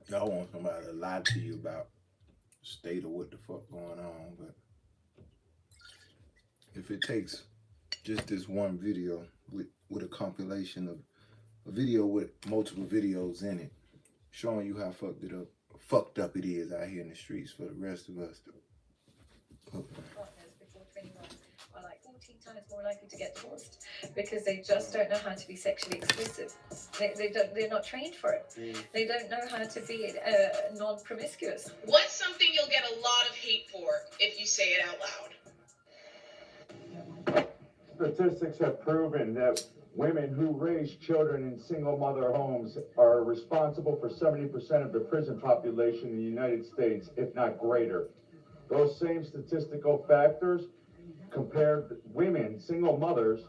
Y'all want somebody to lie to you about the state of what the fuck going on, but if it takes just this one video with a compilation of a video with multiple videos in it, showing you how fucked up it is out here in the streets for the rest of us. Partners before 21 are like 14 times more likely to get divorced because they just don't know how to be sexually exclusive. They're not trained for it. They don't know how to be non-promiscuous. What's something you'll get a lot of hate for if you say it out loud? Statistics have proven that women who raise children in single mother homes are responsible for 70% of the prison population in the United States, if not greater. Those same statistical factors compared women, single mothers,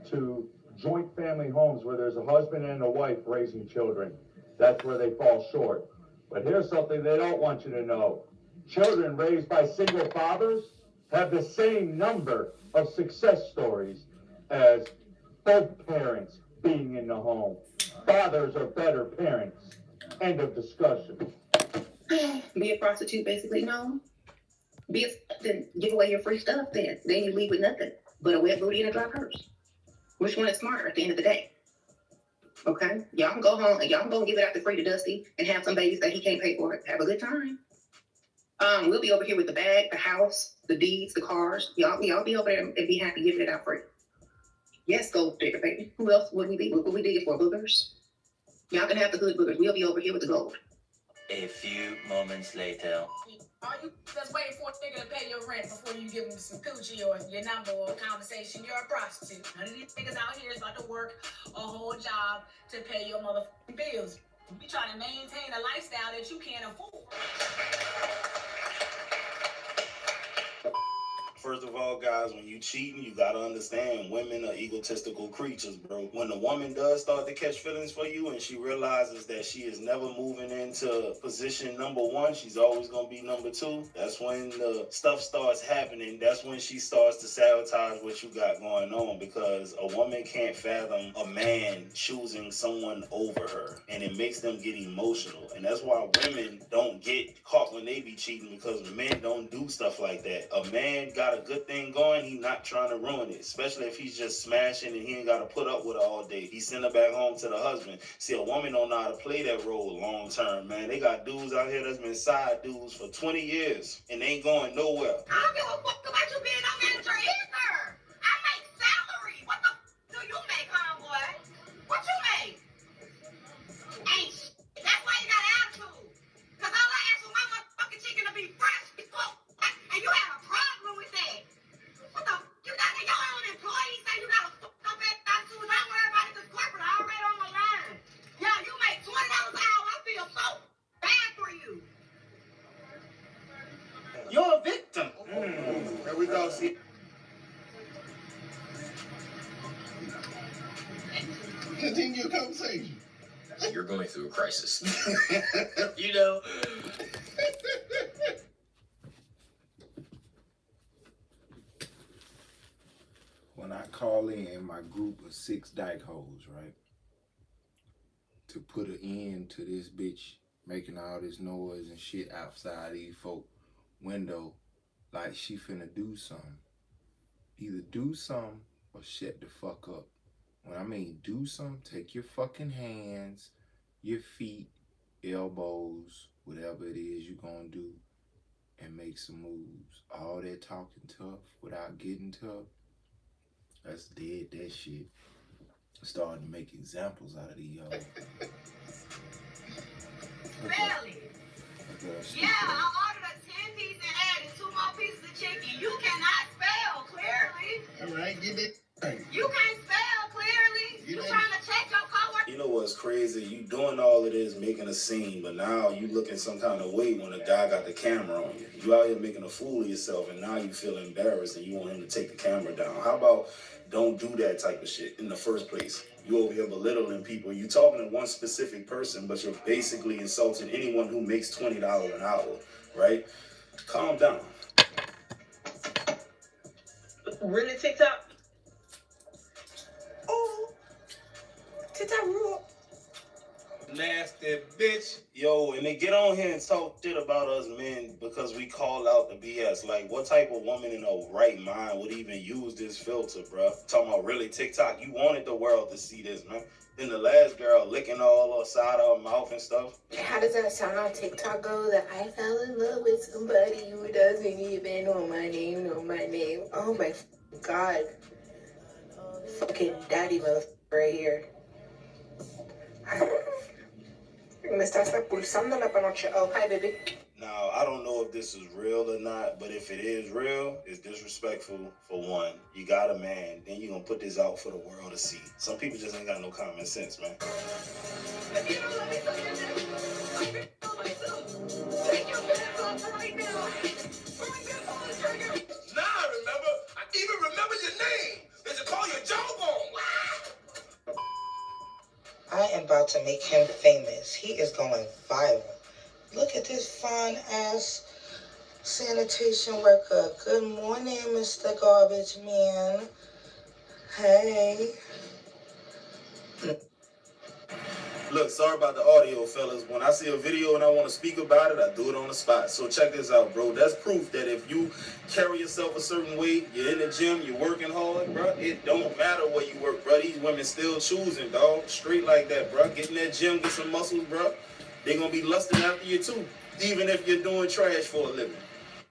to joint family homes where there's a husband and a wife raising children. That's where they fall short. But here's something they don't want you to know. Children raised by single fathers have the same number of success stories as both parents being in the home. Fathers are better parents. End of discussion. Be a prostitute, basically, no. Be a then give away your free stuff, then you leave with nothing but a wet booty and a dry purse. Which one is smarter at the end of the day? Okay, y'all can go home and y'all can go give it out to free to Dusty and have some babies that he can't pay for it. Have a good time. We'll be over here with the bag, the house, the deeds, the cars. Y'all be over there and be happy giving it out free. Yes, gold digger, baby. Who else would we be? What would we dig it for? Boogers? Y'all can have the good boogers. We'll be over here with the gold. A few moments later. Are you just waiting for a nigga to pay your rent before you give him some coochie or your number or a conversation? You're a prostitute. None of these niggas out here is about to work a whole job to pay your motherfucking bills. You trying to maintain a lifestyle that you can't afford. First of all, guys, when you cheating, you gotta understand women are egotistical creatures, bro. When a woman does start to catch feelings for you and she realizes that she is never moving into position number one, she's always gonna be number two. That's when the stuff starts happening. That's when she starts to sabotage what you got going on, because a woman can't fathom a man choosing someone over her, and it makes them get emotional. And that's why women don't get caught when they be cheating, because men don't do stuff like that. A man got a good thing going, he not trying to ruin it, especially if he's just smashing and he ain't got to put up with it all day. He send her back home to the husband. See, a woman don't know how to play that role long term, man. They got dudes out here that's been side dudes for 20 years and they ain't going nowhere. I don't give a fuck about you being no manager either. I make salary. What the do you make, homeboy? What you make? Ain't shit. That's why you got attitude. Because all I ask for my motherfucking chicken to be fresh before, and you have a problem with that. What the you got your own employees say you got a fuck up attitude. Don't worry about it because corporate already on the line. Yo, you make $20 an hour. I feel so bad for you. You're a victim. There we go. See. Continue your conversation. You're going through a crisis. You know? When I call in my group of 6 dyke hoes, right, to put an end to this bitch making all this noise and shit outside these folk window, like she finna do something. Either do something or shut the fuck up. When I mean do something, take your fucking hands, your feet, elbows, whatever it is you gonna do, and make some moves. All that talking tough without getting tough, that's dead, that shit. Starting to make examples out of these hoes. Really? Yeah, I ordered a 10-piece and added 2 more pieces of chicken. You cannot spell clearly. All right, get it. You can't spell clearly. You trying to check your coworker? You know what's crazy? You doing all of this, making a scene, but now you looking some kind of way when a guy got the camera on you. You out here making a fool of yourself, and now you feel embarrassed and you want him to take the camera down. How about don't do that type of shit in the first place? You over here belittling people. You talking to one specific person, but you're basically insulting anyone who makes $20 an hour, right? Calm down. Really, TikTok? Oh, TikTok rule. nasty bitch. Yo, and they get on here and talk shit about us men because we call out the BS. Like, what type of woman in her right mind would even use this filter, bro? Talking about really TikTok. You wanted the world to see this, man. Then the last girl licking all her side of her mouth and stuff. How does that sound on TikTok go? That I fell in love with somebody who doesn't even know my name, Oh my God. Fucking daddy motherfucker right here. Me estás expulsando la panoche. Oh, hi, baby. Now, I don't know if this is real or not, but if it is real, it's disrespectful for one. You got a man, then you're gonna put this out for the world to see. Some people just ain't got no common sense, man. Now I remember. I even remember your name. They should call you Jawbone. I am about to make him famous. He is going viral. Look at this fine ass sanitation worker. Good morning, Mr. Garbage Man. Hey. Look, sorry about the audio, fellas. When I see a video and I want to speak about it, I do it on the spot. So check this out, bro. That's proof that if you carry yourself a certain way, you're in the gym, you're working hard, bro, it don't matter where you work, bro. These women still choosing, dog. Straight like that, bro. Get in that gym, get some muscles, bro. They gonna be lusting after you, too. Even if you're doing trash for a living.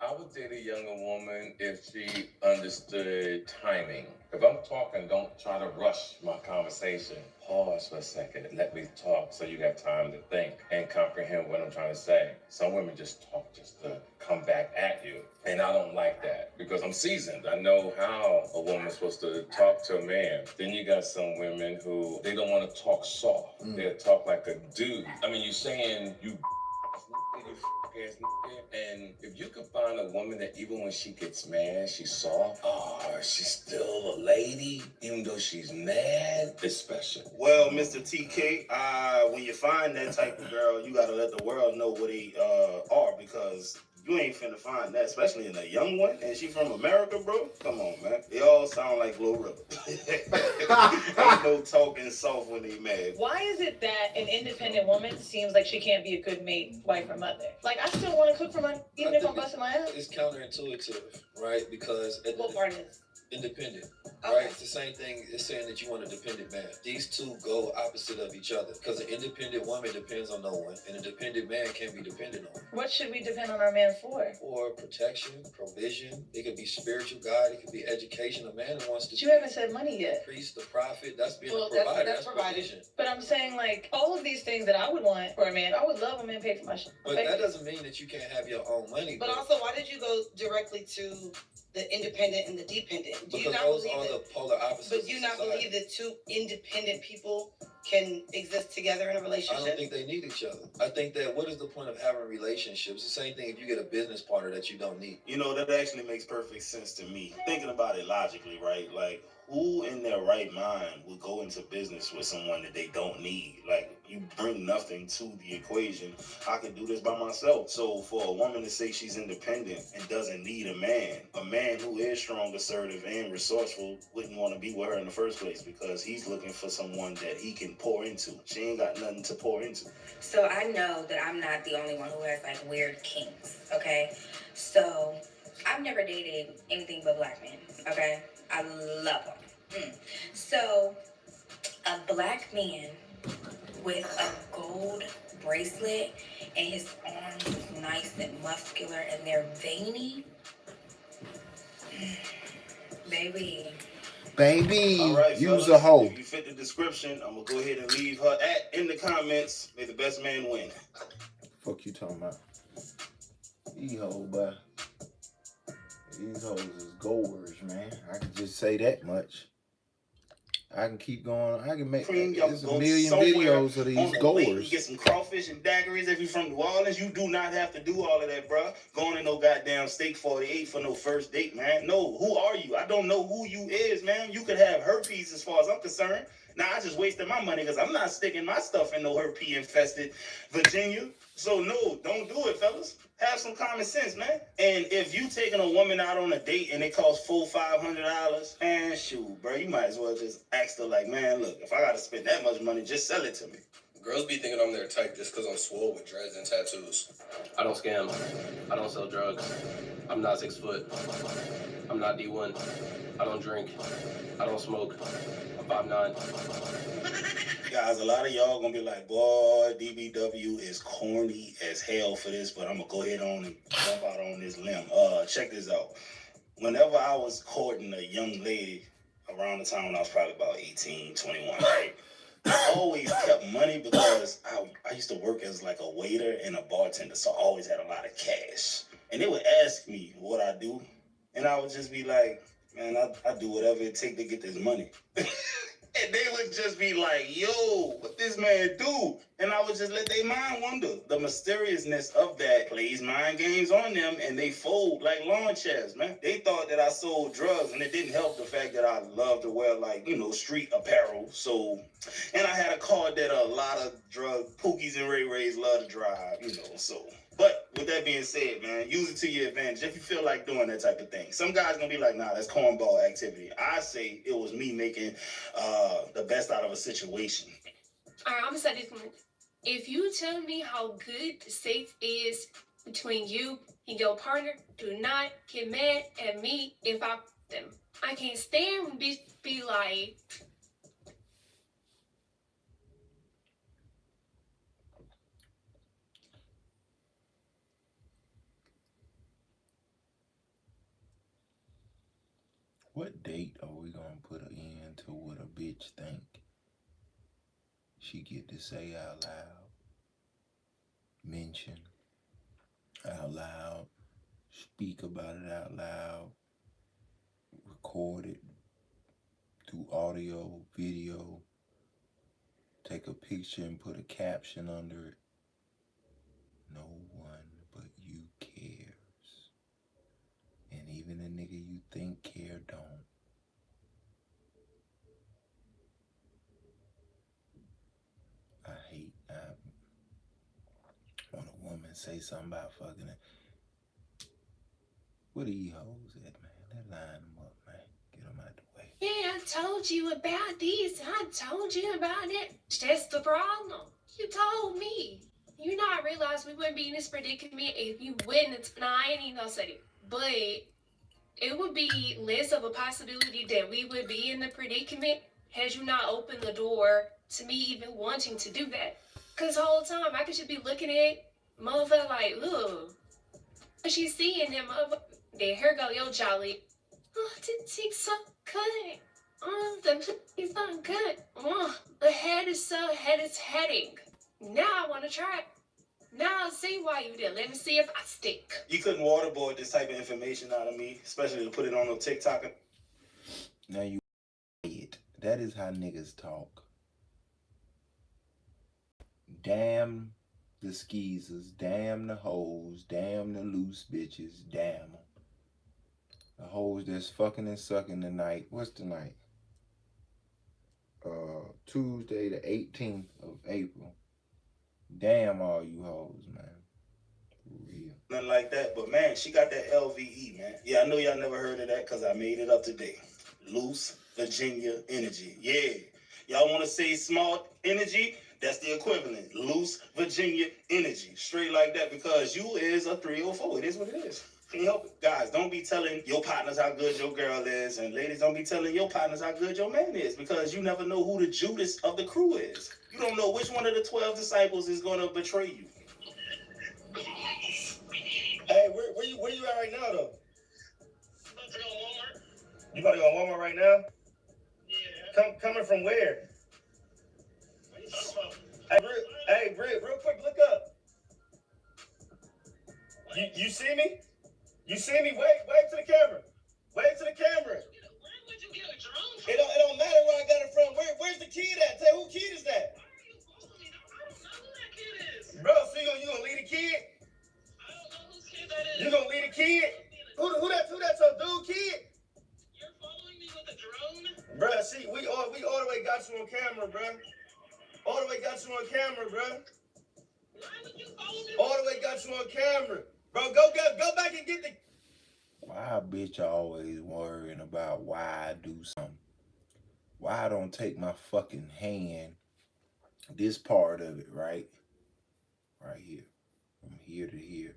I would date a younger woman if she understood timing. If I'm talking, don't try to rush my conversation. Pause for a second. Let me talk so you got time to think and comprehend what I'm trying to say. Some women just talk just to come back at you. And I don't like that because I'm seasoned. I know how a woman's supposed to talk to a man. Then you got some women who, they don't want to talk soft. They'll talk like a dude. I mean, you're saying you ass nigga. And if you can find a woman that even when she gets mad, she's soft, she's still a lady, even though she's mad, it's special. Well, Mr. TK, when you find that type of girl, you gotta let the world know what they are, because you ain't finna find that, especially in a young one, and she from America, bro. Come on, man. They all sound like Glorilla. Ain't no talking soft when they mad. Why is it that an independent woman seems like she can't be a good mate, wife, or mother? Like, I still want to cook for my, even if I'm busting my ass. It's counterintuitive, right? Because What part is? independent, Okay. right? It's the same thing as saying that you want a dependent man. These two go opposite of each other because an independent woman depends on no one, and a dependent man can't be dependent on. What should we depend on our man for? For protection, provision. It could be spiritual guide. It could be education. A man who wants to But you haven't said money yet. increase the profit. That's being Well, a provider. that's provided. provision. But I'm saying, like, all of these things that I would want for a man, I would love a man pay for my shit. But that doesn't mean that you can't have your own money. But also, why did you go directly to the independent and the dependent? Do you because not those believe are that? the polar opposites. But do you of not society. believe that two independent people can exist together in a I relationship? don't think they need each other. I think that what is the point of having relationships? The same thing if you get a business partner that you don't need. You know, that actually makes perfect sense to me. Thinking about it logically, right? Like, who in their right mind would go into business with someone that they don't need? Like, you bring nothing to the equation. I can do this by myself. So for a woman to say she's independent and doesn't need a man who is strong, assertive, and resourceful wouldn't want to be with her in the first place because he's looking for someone that he can pour into. She ain't got nothing to pour into. So I know that I'm not the only one who has like weird kinks, okay? So I've never dated anything but black men, okay? I love them. So a black man with a gold bracelet and his arms is nice and muscular and they're veiny. Baby. All right, use fellas, a hoe. If you fit the description, I'm gonna go ahead and leave her in the comments. May the best man win. Fuck you talking about? These hoes, but these hoes is goers, man. I can just say that much. I can keep going. I can make there's a million videos of these goers. Get some crawfish and daiquiris if you're from New Orleans. You do not have to do all of that, bro. Going to no goddamn steak 48 for no first date, man. No, who are you? I don't know who you is, man. You could have herpes as far as I'm concerned. Now I just wasted my money because I'm not sticking my stuff in no herpes infested Virginia. So no, don't do it, fellas. Have some common sense, man. And if you taking a woman out on a date and it costs $400-500, man, shoot, bro, you might as well just ask her like, man, look, if I gotta spend that much money, just sell it to me. Girls be thinking I'm their type just because I'm swole with dreads and tattoos. I don't scam. I don't sell drugs. I'm not 6 foot. I'm not D1. I don't drink. I don't smoke. I'm 5'9". Guys, a lot of y'all gonna be like, boy, DBW is corny as hell for this, but I'm gonna go ahead on and jump out on this limb. Check this out. Whenever I was courting a young lady around the time when I was probably about 18, 21, right? I always kept money because I used to work as like a waiter and a bartender, so I always had a lot of cash. And they would ask me what I do, and I would just be like, man, I do whatever it takes to get this money. And they would just be like, yo, what this man do? And I would just let their mind wander. The mysteriousness of that plays mind games on them, and they fold like lawn chairs, man. They thought that I sold drugs, and it didn't help the fact that I love to wear, like, you know, street apparel. So, and I had a car that a lot of drug pookies and Ray Rays love to drive, you know, so. But with that being said, man, use it to your advantage if you feel like doing that type of thing. Some guys gonna be like, nah, that's cornball activity. I say it was me making the best out of a situation. All right, I'm gonna say this one. If you tell me how good the sex is between you and your partner, do not get mad at me if I them. I can't stand when bitch be like, What date are we gonna put an end to what a bitch think she get to say out loud, mention out loud, speak about it out loud, record it through audio, video, take a picture and put a caption under it? No one but you cares. And even a nigga you think care don't. I hate when a woman say something about fucking it. Where the hoes at, man? Let's line them up, man. Get them out the way. yeah, I told you about this. I told you about that. That's the problem. You told me. You not realize we wouldn't be in this predicament if you wouldn't. Nah, I ain't even gonna say it. But it would be less of a possibility that we would be in the predicament had you not opened the door to me even wanting to do that. Cause the whole time I could just be looking at motherfucker like, ugh. She's seeing them motherfucker. There, here go your jolly. Oh, the cheeks so good. Oh, the cheeks so good. Oh, the head is heading. Now I want to try it. Now I see why you did. Let me see if I stick. You couldn't waterboard this type of information out of me, especially to put it on a TikTok. Now you it. That is how niggas talk. Damn the skeezers, damn the hoes, damn the loose bitches, damn them. The hoes that's fucking and sucking tonight. What's tonight? Tuesday the 18th of April. Damn all you hoes, man. For real. Nothing like that, but man, she got that LVE, man. Yeah, I know y'all never heard of that because I made it up today. Loose Virginia Energy. Yeah. Y'all want to say small energy? That's the equivalent. Loose Virginia Energy. Straight like that, because you is a 304. It is what it is. Can't help it. Guys, don't be telling your partners how good your girl is, and ladies, don't be telling your partners how good your man is, because you never know who the Judas of the crew is. You don't know which one of the 12 disciples is going to betray you. Hey, where you at right now, though? I'm about to go to Walmart. You about to go to Walmart right now? Yeah. Coming from where? What are you talking about? Hey, Britt, real quick, look up. You see me? You see me? Wave to the camera. Wave to the camera. Where would you get a drone from? It don't matter where I got it from. Where's the kid at? Tell who kid is that? Why are you calling me? I don't know who that kid is. Bro, so you gonna lead a kid? I don't know whose kid that is. You gonna lead a kid? Who that's your dude kid? You're following me with a drone? Bro, see, we all the way got you on camera, bro. All the way got you on camera, bro. Why would you follow me? All the way got you on camera. Bro, go back and get the... Why a bitch always worrying about why I do something? Why I don't take my fucking hand this part of it, right here, from here to here,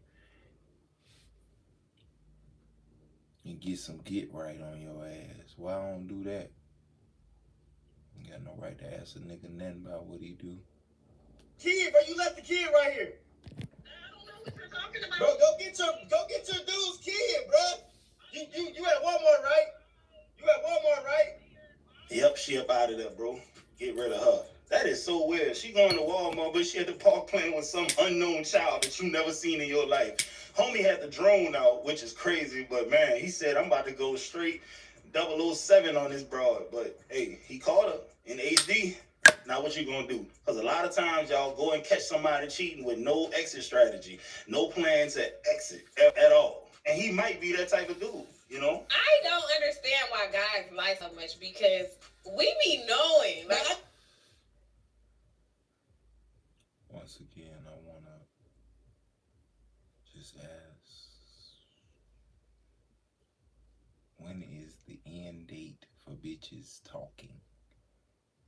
and get some get right on your ass. Why I don't do that? You got no right to ask a nigga nothing about what he do. Kid, bro, you left the kid right here. Bro, go get your dude's kid, bro. You at Walmart, right? You at Walmart, right? Yep, she up out of there, bro. Get rid of her. That is so weird. She going to Walmart, but she at the park playing with some unknown child that you never seen in your life. Homie had the drone out, which is crazy, but man, he said, I'm about to go straight 007 on this broad. But hey, he caught her in HD. Now what you gonna do? Because a lot of times y'all go and catch somebody cheating with no exit strategy, no plan to exit at all. And he might be that type of dude, you know? I don't understand why guys lie so much because we be knowing. Like, Once again, I wanna just ask, when is the end date for bitches talking?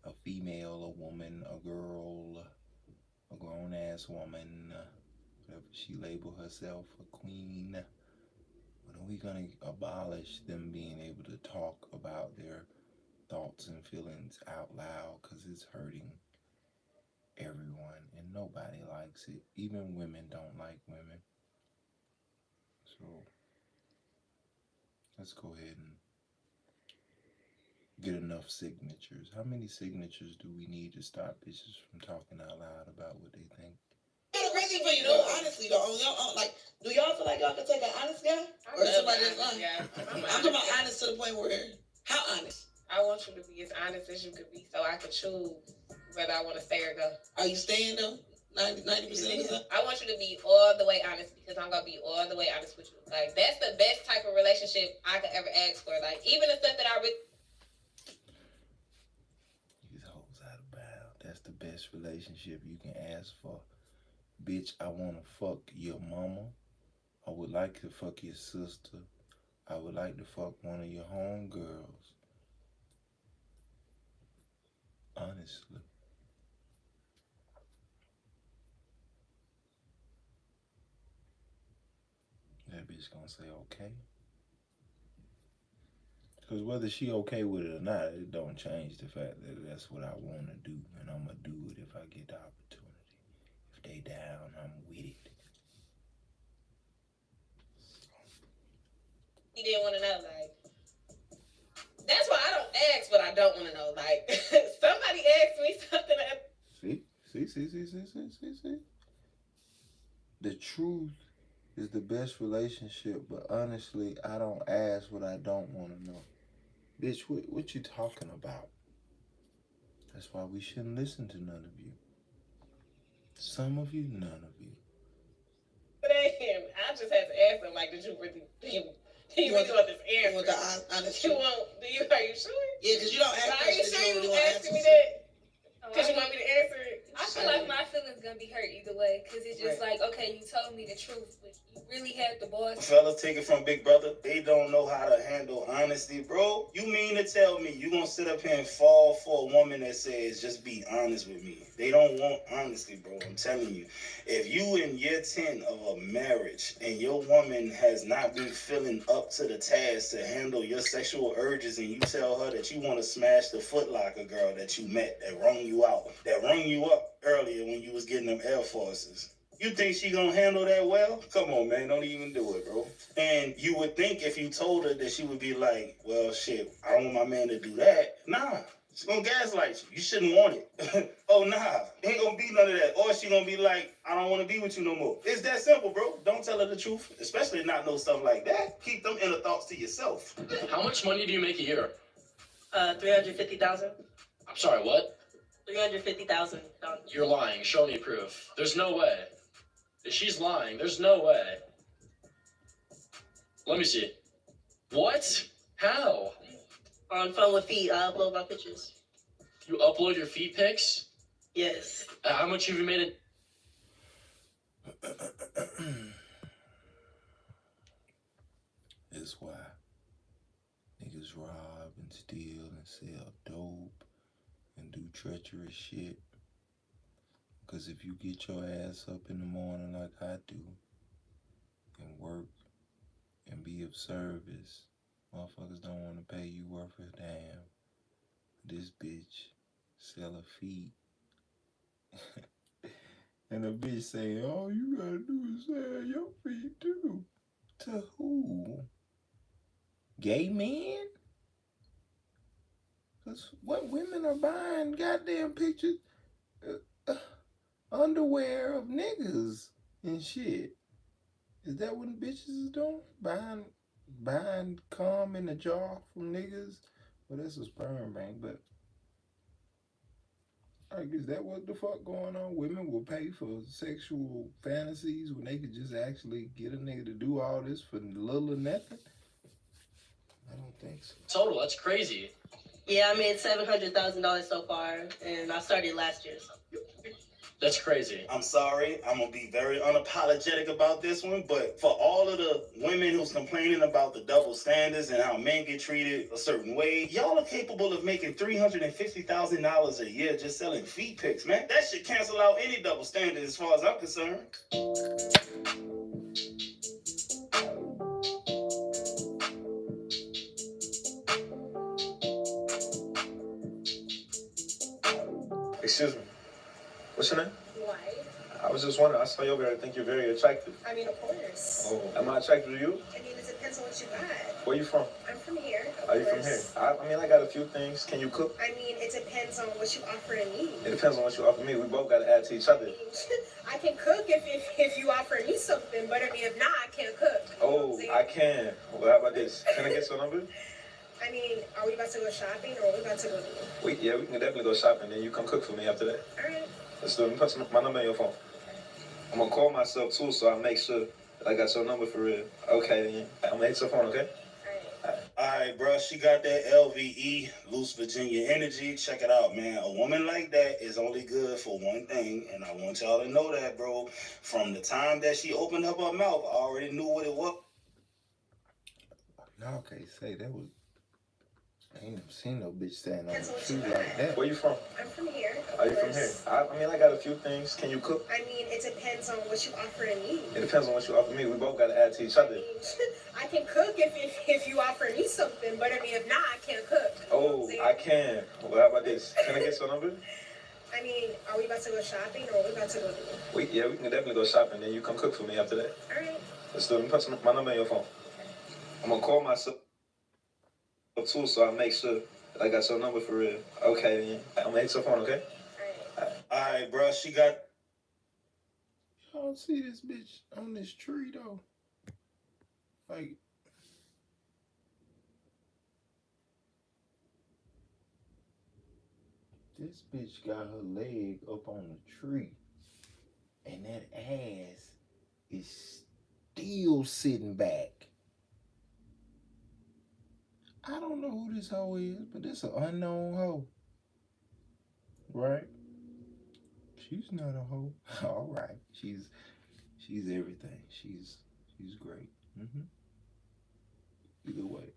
A female, a woman, a girl, a grown-ass woman, whatever she label herself, a queen. When are we gonna abolish them being able to talk about their thoughts and feelings out loud? Because it's hurting everyone and nobody likes it. Even women don't like women. So let's go ahead and get enough signatures. How many signatures do we need to stop bitches from talking out loud about what they think? It's crazy for you though, honestly though. Like, do y'all feel like y'all can take an honest guy? Or somebody that's lying? I'm talking about honest to the point where, how honest? I want you to be as honest as you could be so I could choose whether I want to stay or go. Are you staying though? 90% of the time? I want you to be all the way honest because I'm going to be all the way honest with you. Like, that's the best type of relationship I could ever ask for. Like, even the stuff that I really... These hoes out of bounds. That's the best relationship you can ask for. Bitch, I want to fuck your mama. I would like to fuck your sister. I would like to fuck one of your homegirls. Honestly. That bitch gonna say okay. Because whether she okay with it or not, it don't change the fact that that's what I want to do. And I'm going to do it if I get the opportunity. If they down, I'm with it. He didn't want to know, like... That's why I don't ask what I don't want to know. Like, somebody asked me something that... See? The truth is the best relationship, but honestly, I don't ask what I don't want to know. Bitch, what you talking about? That's why we shouldn't listen to none of you. Some of you, none of you. But I just had to ask him, like, did you really want this answer? Want the honest Are you sure? Yeah, because you don't ask Are you questions sure you you don't asking answer. me that? Because you want me to answer it? I feel like my feelings gonna be hurt either way, because it's just like, okay, you told me the truth, but you really had the boss. Fellas, take it from Big Brother. They don't know how to handle honesty, bro. You mean to tell me you gonna sit up here and fall for a woman that says, just be honest with me? They don't want honesty, bro. I'm telling you. If you in year 10 of a marriage and your woman has not been feeling up to the task to handle your sexual urges and you tell her that you want to smash the Foot Locker girl that you met, that rung you out, that rung you up earlier when you was getting them Air Forces, you think she gonna handle that well? Come on, man, don't even do it, bro. And you would think if you told her that she would be like, well, shit, I don't want my man to do that. Nah, she's gonna gaslight you. You shouldn't want it. Oh, nah, ain't gonna be none of that. Or she gonna be like, I don't want to be with you no more. It's that simple, bro. Don't tell her the truth, especially not know stuff like that. Keep them inner thoughts to yourself. How much money do you make a year? 350,000. I'm sorry, what? $350,000. You're lying. Show me proof. There's no way. If she's lying, there's no way. Let me see. What? How? On phone with feet, I upload my pictures. You upload your feet pics? Yes. How much have you made it? That's why niggas rob and steal and sell dope and do treacherous shit. Because if you get your ass up in the morning like I do and work and be of service, motherfuckers don't want to pay you worth a damn. This bitch sell her feet. And the bitch say, all you gotta do is sell your feet too. To who? Gay men? Because what women are buying goddamn pictures, underwear of niggas and shit. Is that what bitches is doing? Buying cum in a jar from niggas? Well, that's a sperm bank, but like, is that what the fuck going on? Women will pay for sexual fantasies when they could just actually get a nigga to do all this for little or nothing? I don't think so. Total, that's crazy. Yeah, I made $700,000 so far, and I started last year. So. That's crazy. I'm sorry, I'm gonna be very unapologetic about this one, but for all of the women who's complaining about the double standards and how men get treated a certain way, y'all are capable of making $350,000 a year just selling feet pics, man. That should cancel out any double standard as far as I'm concerned. Excuse me. What's your name? Why? I was just wondering. I saw you over there. I think you're very attractive. I mean, of course. Oh, am I attracted to you? I mean, it depends on what you got. Where you from? I'm from here. Are you from here? I mean, I got a few things. Can you cook? I mean, it depends on what you offer me. It depends on what you offer me. We both got to add to each other. I can cook if you offer me something, but I mean, if not, I can't cook. Oh, I can. Well, how about this? Can I get your number? I mean, are we about to go shopping or are we about to go do? We can definitely go shopping. Then you come cook for me after that. All right. Let's do it. Put my number in your phone. I'm gonna call myself too, so I make sure that I got your number for real. Okay, then. I'm gonna hit your phone, okay? Alright, bro, she got that LVE, Loose Virginia Energy. Check it out, man. A woman like that is only good for one thing, and I want y'all to know that, bro. From the time that she opened up her mouth, I already knew what it was. Y'all can't say that was... I ain't never seen no bitch standing on the street like that. Where you from? I'm from here. Are you from here? I mean, I got a few things. Can you cook? I mean, it depends on what you offer me. It depends on what you offer me. We both got to add to each other. I can cook if you offer me something, but I mean, if not, I can't cook. Oh, I can. Well, how about this? Can I get your number? I mean, are we about to go shopping or are we about to go do? We can definitely go shopping. Then you come cook for me after that. All right. Let's do it. Put my number in your phone. I'm gonna call myself too, so I make sure that I got your number for real. Okay, then. I'm gonna hit your phone, okay? Alright, bro, she got... Y'all see this bitch on this tree, though? Like... This bitch got her leg up on the tree. And that ass is still sitting back. I don't know who this hoe is, but it's an unknown hoe. Right? She's not a hoe. All right. She's everything. She's great. Either way.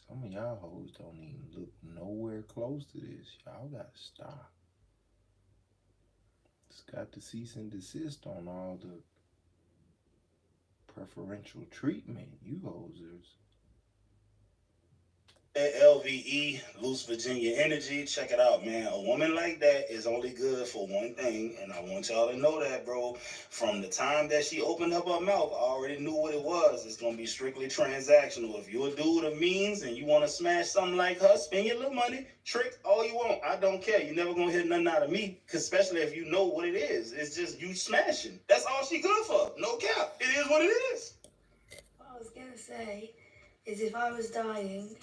Some of y'all hoes don't even look nowhere close to this. Y'all gotta stop. It's got to cease and desist on all the preferential treatment. You hoes is. That LVE, Loose Virginia Energy. Check it out, man. A woman like that is only good for one thing, and I want y'all to know that, bro. From the time that she opened up her mouth, I already knew what it was. It's gonna be strictly transactional. If you're a dude of means and you want to smash something like her, spend your little money, trick all you want. I don't care. You're never gonna hear nothing out of me, especially if you know what it is. It's just you smashing. That's all she good for. No cap. It is what it is. What I was gonna say is if I was dying,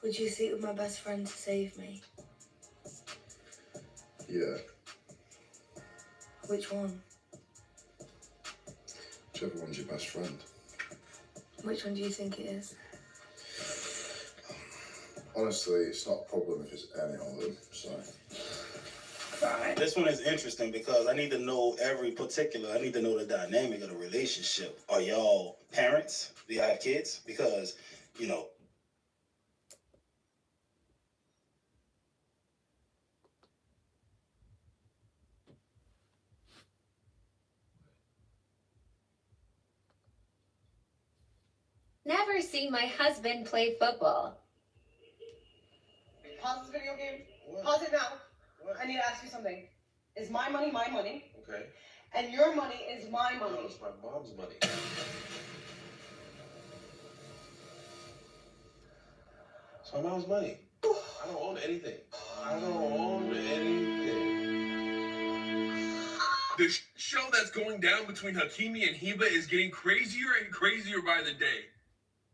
would you sleep with my best friend to save me? Yeah. Which one? Whichever one's your best friend. Which one do you think it is? Honestly, it's not a problem if it's any of them, so... This one is interesting because I need to know every particular, I need to know the dynamic of the relationship. Are y'all parents? Do y'all have kids? Because, you know, Never seen my husband play football. Pause this video game. Pause it now. I need to ask you something. Is my money my money? Okay. And your money is my money. No, it's my mom's money. It's my mom's money. I don't own anything. I don't own anything. The show that's going down between Hakimi and Hiba is getting crazier and crazier by the day.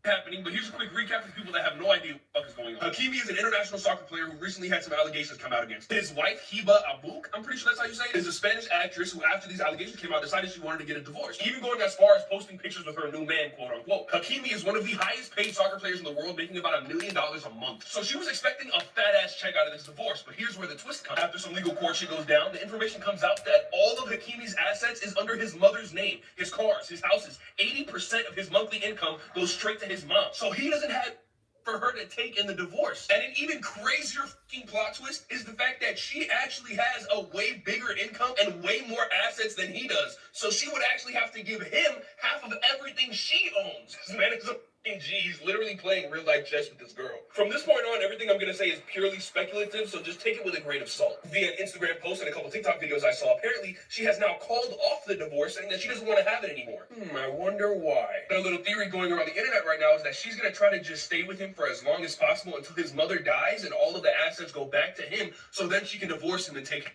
Happening, but here's a quick recap for people that have no idea what the fuck is going on. Hakimi is an international soccer player who recently had some allegations come out against him. His wife, Hiba Abouk, I'm pretty sure that's how you say it, is a Spanish actress who, after these allegations came out, decided she wanted to get a divorce. Even going as far as posting pictures with her new man, quote unquote. Hakimi is one of the highest paid soccer players in the world, making about $1 million a month. So she was expecting a fat ass check out of this divorce, but here's where the twist comes. After some legal court shit goes down, the information comes out that all of Hakimi's assets is under his mother's name. His cars, his houses, 80% of his monthly income goes straight to his mom. So he doesn't have for her to take in the divorce. And an even crazier fucking plot twist is the fact that she actually has a way bigger income and way more assets than he does. So she would actually have to give him half of everything she owns. This man is a fucking G. He's literally playing real life chess with this girl. From this point on, everything I'm gonna say is purely speculative, so just take it with a grain of salt. Via an Instagram post and a couple TikTok videos I saw, apparently she has now called off the divorce, saying that she doesn't want to have it anymore. I wonder why. A little theory going around the internet right now is that she's gonna try to just stay with him for as long as possible until his mother dies and all of the assets go back to him, so then she can divorce him and take him.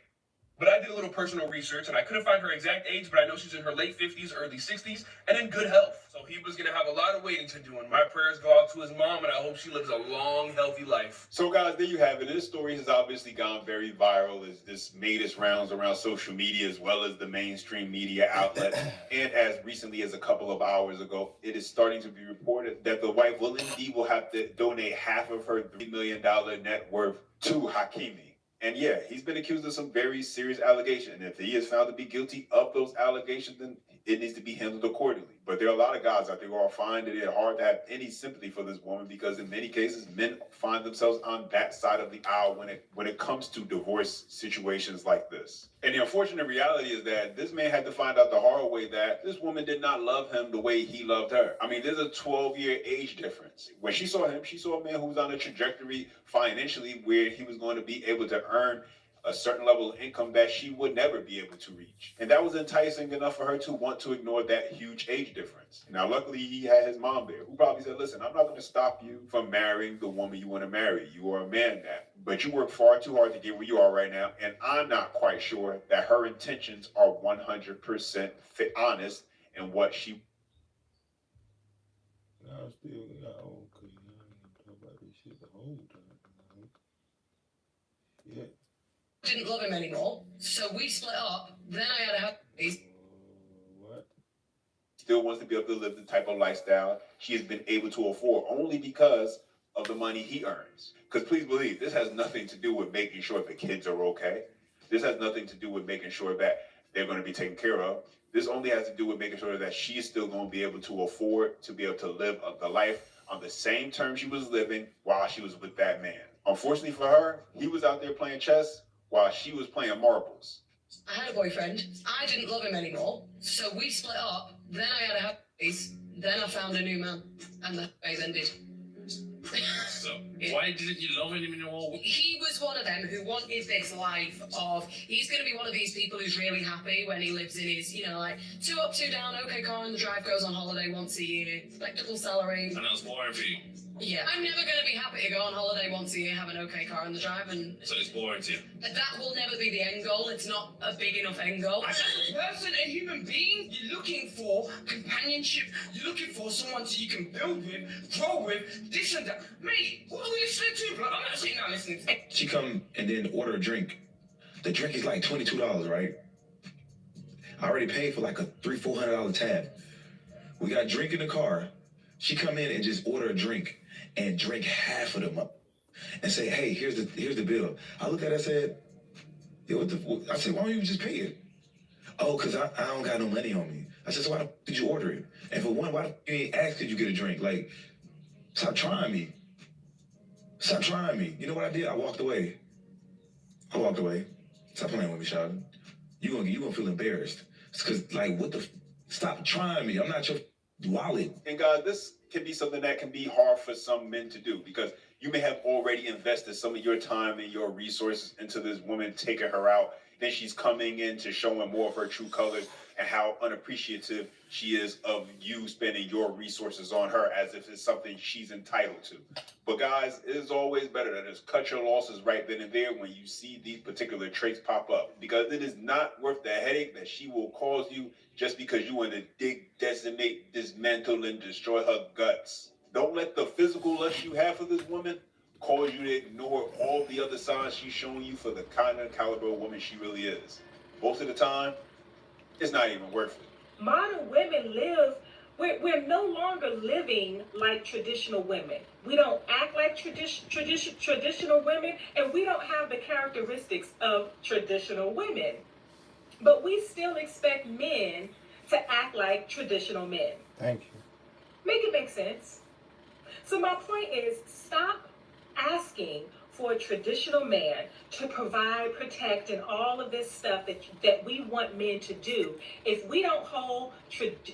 But I did a little personal research and I couldn't find her exact age, but I know she's in her late 50s, early 60s, and in good health. So he was gonna have a lot of waiting to do, and my prayers go out to his mom, and I hope she lives a long, healthy life. So guys, there you have it. This story has obviously gone very viral as this made its rounds around social media as well as the mainstream media outlet. And as recently as a couple of hours ago, it is starting to be reported that the wife will have to donate half of her $3 million net worth to Hakimi. And yeah, he's been accused of some very serious allegations. And if he is found to be guilty of those allegations, then it needs to be handled accordingly. But there are a lot of guys out there who are finding it hard to have any sympathy for this woman because in many cases, men find themselves on that side of the aisle when it comes to divorce situations like this. And the unfortunate reality is that this man had to find out the hard way that this woman did not love him the way he loved her. I mean, there's a 12-year age difference. When she saw him, she saw a man who was on a trajectory financially where he was going to be able to earn a certain level of income that she would never be able to reach. And that was enticing enough for her to want to ignore that huge age difference. Now, luckily, he had his mom there who probably said, listen, I'm not going to stop you from marrying the woman you want to marry. You are a man now. But you work far too hard to get where you are right now. And I'm not quite sure that her intentions are 100% honest in what she... I still got old because I didn't talk about this shit the whole time. Yeah. Didn't love him anymore, so we split up. Then I had to have these. What? Still wants to be able to live the type of lifestyle she has been able to afford only because of the money he earns. Because please believe, this has nothing to do with making sure the kids are okay. This has nothing to do with making sure that they're going to be taken care of. This only has to do with making sure that she's still going to be able to afford to be able to live the life on the same terms she was living while she was with that man. Unfortunately for her, he was out there playing chess while she was playing marbles. I had a boyfriend. I didn't love him anymore, so we split up. Then I had to have these. Then I found a new man, and the phase ended. So, why didn't you love him anymore? He was one of them who wanted this life of, he's going to be one of these people who's really happy when he lives in his, like, 2 up, 2 down, okay car on the drive, goes on holiday once a year, respectable salary. And that's boring for you? Yeah, I'm never going to be happy to go on holiday once a year, have an okay car on the drive, and... So it's boring to you? That will never be the end goal. It's not a big enough end goal. As a person, a human being, you're looking for companionship. You're looking for someone so you can build with, grow with, this and that. Mate, what are we listening to, bro? I'm not sitting down listening to... She come and then order a drink. The drink is like $22, right? I already paid for like a $300-400 tab. We got a drink in the car. She come in and just order a drink and drink half of them up and say, hey, here's the bill. I looked at it, I said, yo, I said, why don't you just pay it? Oh, because I don't got no money on me. I said, so why the did you order it? And for one, why you ain't ask did you get a drink? Like, stop trying me. Stop trying me. You know what I did? I walked away. Stop playing with me, Shawty. You gonna feel embarrassed. It's because, like, stop trying me. I'm not your wallet. And guys, this can be something that can be hard for some men to do because you may have already invested some of your time and your resources into this woman, taking her out. Then she's coming in to showing more of her true colors and how unappreciative she is of you spending your resources on her as if it's something she's entitled to. But guys, it is always better to just cut your losses right then and there when you see these particular traits pop up, because it is not worth the headache that she will cause you just because you want to dig, decimate, dismantle, and destroy her guts. Don't let the physical lust you have for this woman cause you to ignore all the other signs she's showing you for the kind of caliber of woman she really is. Most of the time, it's not even worth it. Modern women live, we're no longer living like traditional women. We don't act like traditional women, and we don't have the characteristics of traditional women. But we still expect men to act like traditional men. Thank you. Make it make sense. So my point is, stop asking for a traditional man to provide, protect, and all of this stuff that we want men to do if we don't hold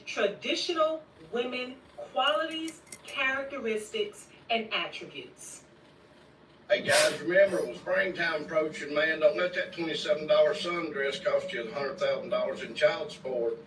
traditional women qualities, characteristics, and attributes. Hey guys, remember when springtime approaching, man, don't let that $27 sundress cost you $100,000 in child support.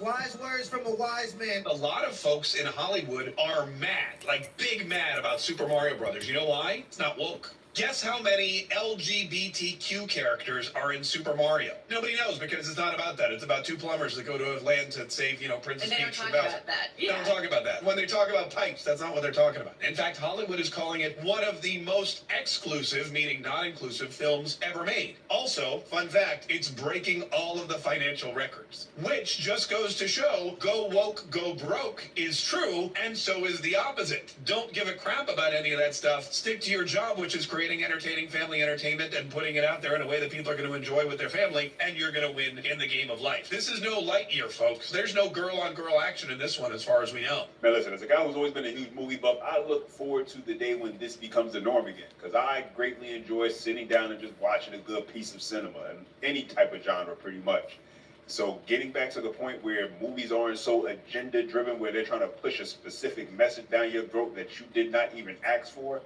Wise words from a wise man. A lot of folks in Hollywood are mad, like big mad about Super Mario Brothers. You know why? It's not woke. Guess how many LGBTQ characters are in Super Mario? Nobody knows because it's not about that. It's about two plumbers that go to a land to save, Princess And they don't Peach talk from Bowser. about that. They don't talk about that. When they talk about pipes, that's not what they're talking about. In fact, Hollywood is calling it one of the most exclusive, meaning not inclusive, films ever made. Also, fun fact, it's breaking all of the financial records. Which just goes to show, go woke, go broke is true, and so is the opposite. Don't give a crap about any of that stuff. Stick to your job, which is creating entertaining family entertainment and putting it out there in a way that people are going to enjoy with their family, and you're going to win in the game of life. This is no Lightyear, folks. There's no girl-on-girl action in this one as far as we know. Man, listen, as a guy who's always been a huge movie buff, I look forward to the day when this becomes the norm again, because I greatly enjoy sitting down and just watching a good piece of cinema, and any type of genre pretty much. So getting back to the point where movies aren't so agenda-driven, where they're trying to push a specific message down your throat that you did not even ask for,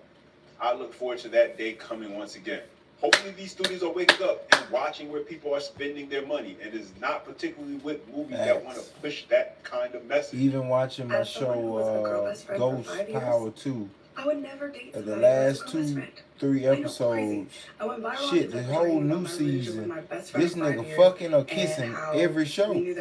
I look forward to that day coming once again. Hopefully these studios are waking up and watching where people are spending their money, and it's not particularly with movies that want to push that kind of message. Even watching my show Ghost Power 2, I would never date the last 2-3 episodes, shit, the whole new season, this nigga fucking or kissing every show. He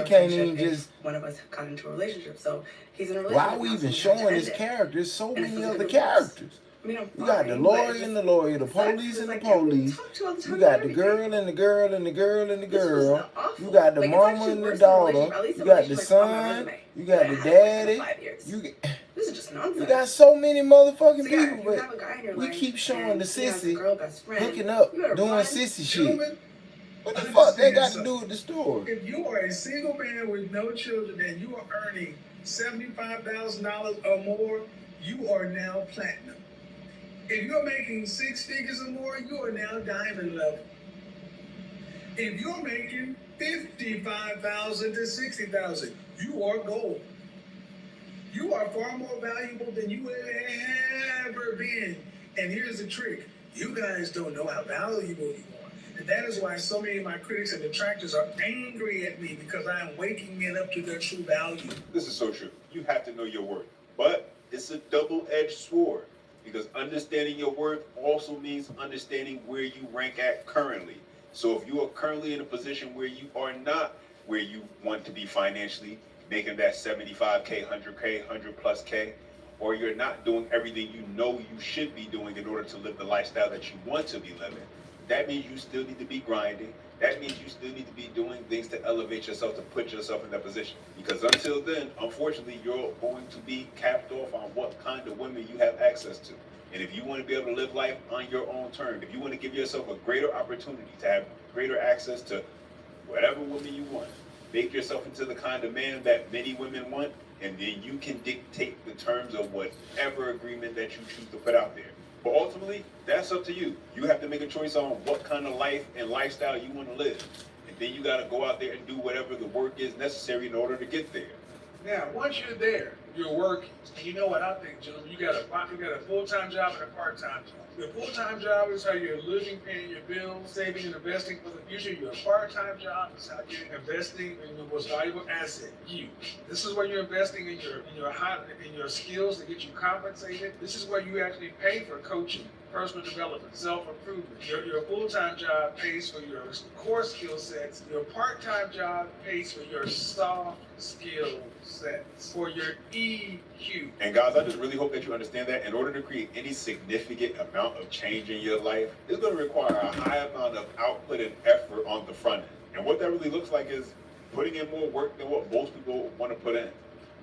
can't even just. One of us got into a relationship, so he's in a relationship. Why are we even showing his characters? So many other characters. You got the lawyer and the lawyer, the police and the police. You got the girl and the girl and the girl and the girl. You got the mama and the daughter. You got the son. You got the daddy. This is just nonsense. You got so many motherfucking So, yeah, people, if you have a guy in your but we life keep showing and the he has a sissy girl best friend, hooking up, you better doing run, sissy shit. Gentlemen, What the fuck they got to do with the story? If you are a single man with no children and you are earning $75,000 or more, you are now platinum. If you're making 6 figures or more, you are now diamond level. If you're making $55,000 to $60,000, you are gold. You are far more valuable than you have ever been. And here's the trick. You guys don't know how valuable you are. And that is why so many of my critics and detractors are angry at me, because I am waking men up to their true value. This is so true. You have to know your worth. But it's a double-edged sword, because understanding your worth also means understanding where you rank at currently. So if you are currently in a position where you are not where you want to be financially, making that 75K, 100K, 100+ K, or you're not doing everything you know you should be doing in order to live the lifestyle that you want to be living, that means you still need to be grinding. That means you still need to be doing things to elevate yourself, to put yourself in that position. Because until then, unfortunately, you're going to be capped off on what kind of women you have access to. And if you want to be able to live life on your own terms, if you want to give yourself a greater opportunity to have greater access to whatever woman you want, make yourself into the kind of man that many women want, and then you can dictate the terms of whatever agreement that you choose to put out there. But ultimately, that's up to you. You have to make a choice on what kind of life and lifestyle you want to live. And then you got to go out there and do whatever the work is necessary in order to get there. Now, once you're there, you're working. And you know what I think, gentlemen? You got a full-time job and a part-time job. Your full-time job is how you're living, paying your bills, saving and investing for the future. Your part-time job is how you're investing in your most valuable asset, you. This is where you're investing in your skills to get you compensated. This is where you actually pay for coaching, personal development, self-improvement. Your full-time job pays for your core skill sets. Your part-time job pays for your soft skill sets, for your EQ. And guys, I just really hope that you understand that in order to create any significant amount of change in your life, it's going to require a high amount of output and effort on the front end. And what that really looks like is putting in more work than what most people want to put in,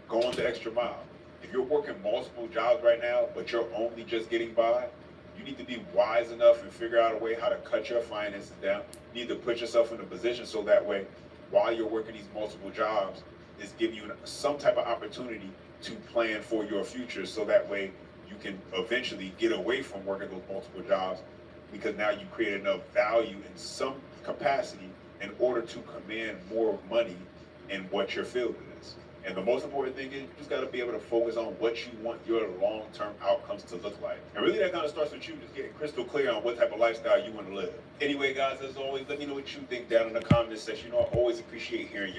going the extra mile. If you're working multiple jobs right now, but you're only just getting by, you need to be wise enough and figure out a way how to cut your finances down. You need to put yourself in a position so that way, while you're working these multiple jobs, it's giving you some type of opportunity to plan for your future, so that way you can eventually get away from working those multiple jobs, because now you create enough value in some capacity in order to command more money in what your field is. And the most important thing is you just got to be able to focus on what you want your long-term outcomes to look like. And really that kind of starts with you just getting crystal clear on what type of lifestyle you want to live. Anyway, guys, as always, let me know what you think down in the comments section. You know, I always appreciate hearing you.